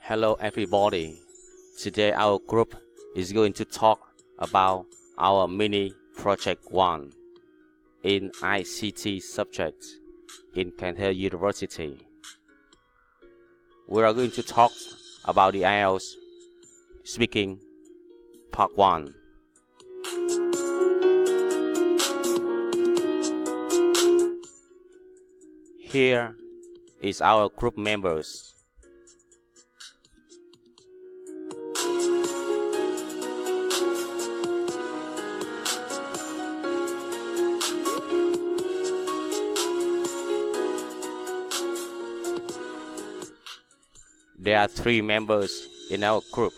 Hello everybody. Today our group is going to talk about our mini project 1 in ICT subject in Canterbury University. We are going to talk about the IELTS speaking part 1. Here is our group members. There are 3 members in our group.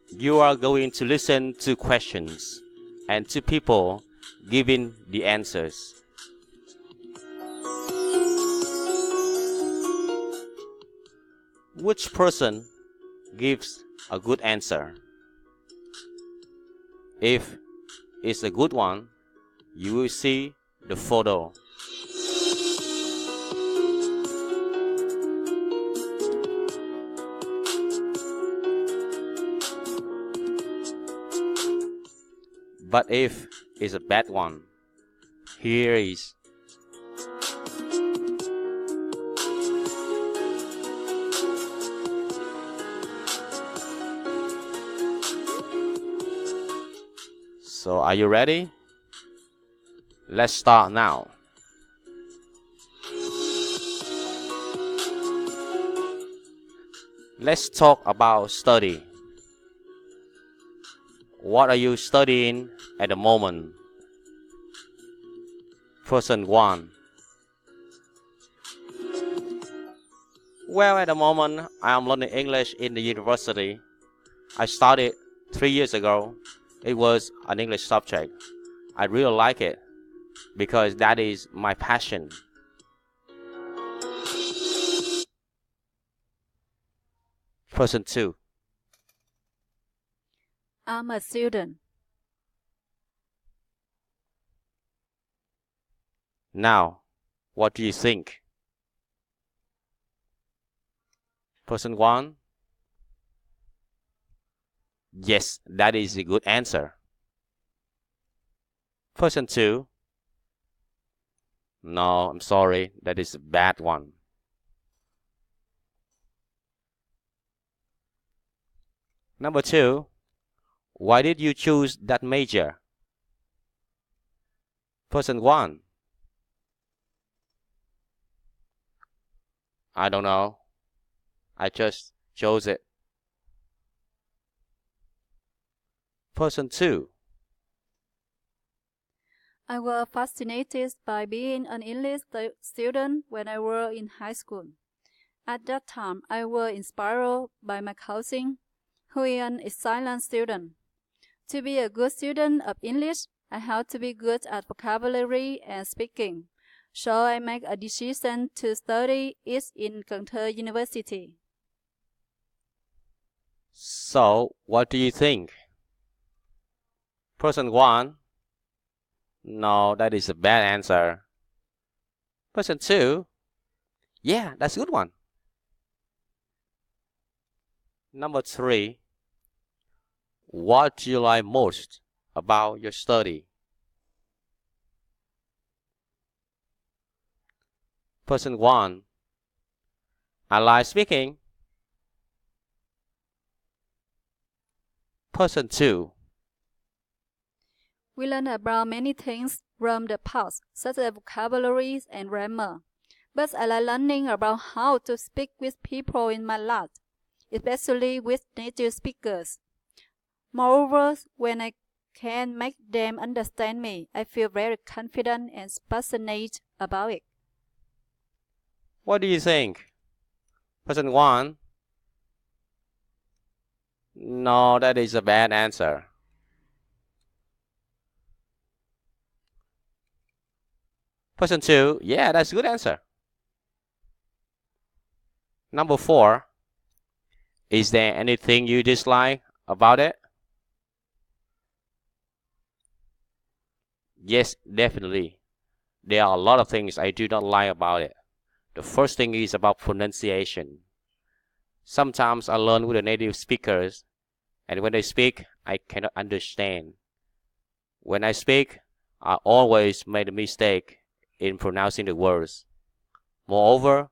You are going to listen to questions and to people giving the answers. Which person gives a good answer? If it's a good one, you will see the photo. But if it's a bad one, here is. So are you ready? Let's start now. Let's talk about study. What are you studying at the moment? Person 1. Well, at the moment, I am learning English in the university. I started 3 years ago. It was an English subject. I really like it because that is my passion. Person 2. I'm a student. Now, what do you think? Person 1. Yes, that is a good answer. Person 2. No, I'm sorry, that is a bad one. Number 2. Why did you choose that major? Person 1. I don't know. I just chose it. Person 2. I was fascinated by being an English student when I was in high school. At that time, I was inspired by my cousin, who is an excellent student. To be a good student of English, I have to be good at vocabulary and speaking. So I make a decision to study it in Canterbury University. So, what do you think? Person 1. No, that is a bad answer. Person 2. Yeah, that's a good one. Number 3. What do you like most about your study? Person 1. I like speaking. Person 2. We learn about many things from the past, such as vocabulary and grammar. But I like learning about how to speak with people in my life, especially with native speakers. Moreover, when I can make them understand me, I feel very confident and passionate about it. What do you think? Person 1. No, that is a bad answer. Person 2. Yeah, that's a good answer. Number 4. Is there anything you dislike about it? Yes, definitely. There are a lot of things I do not like about it. The first thing is about pronunciation. Sometimes I learn with the native speakers, and when they speak, I cannot understand. When I speak, I always make a mistake in pronouncing the words. Moreover,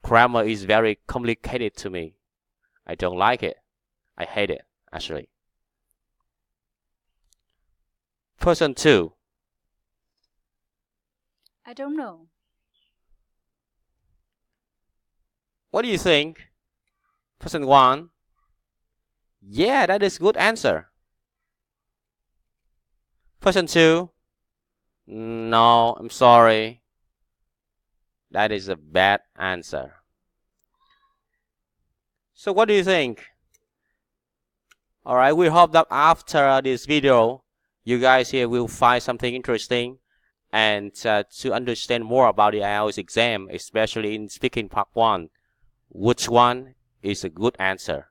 grammar is very complicated to me. I don't like it. I hate it, actually. Person 2. I don't know. What do you think? Person 1. Yeah, that is a good answer. Person 2. No, I'm sorry. That is a bad answer. So what do you think? Alright, we hope that after this video, you guys here will find something interesting and to understand more about the IELTS exam, especially in speaking part 1. Which one is a good answer?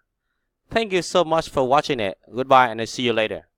Thank you so much for watching it. Goodbye and I'll see you later.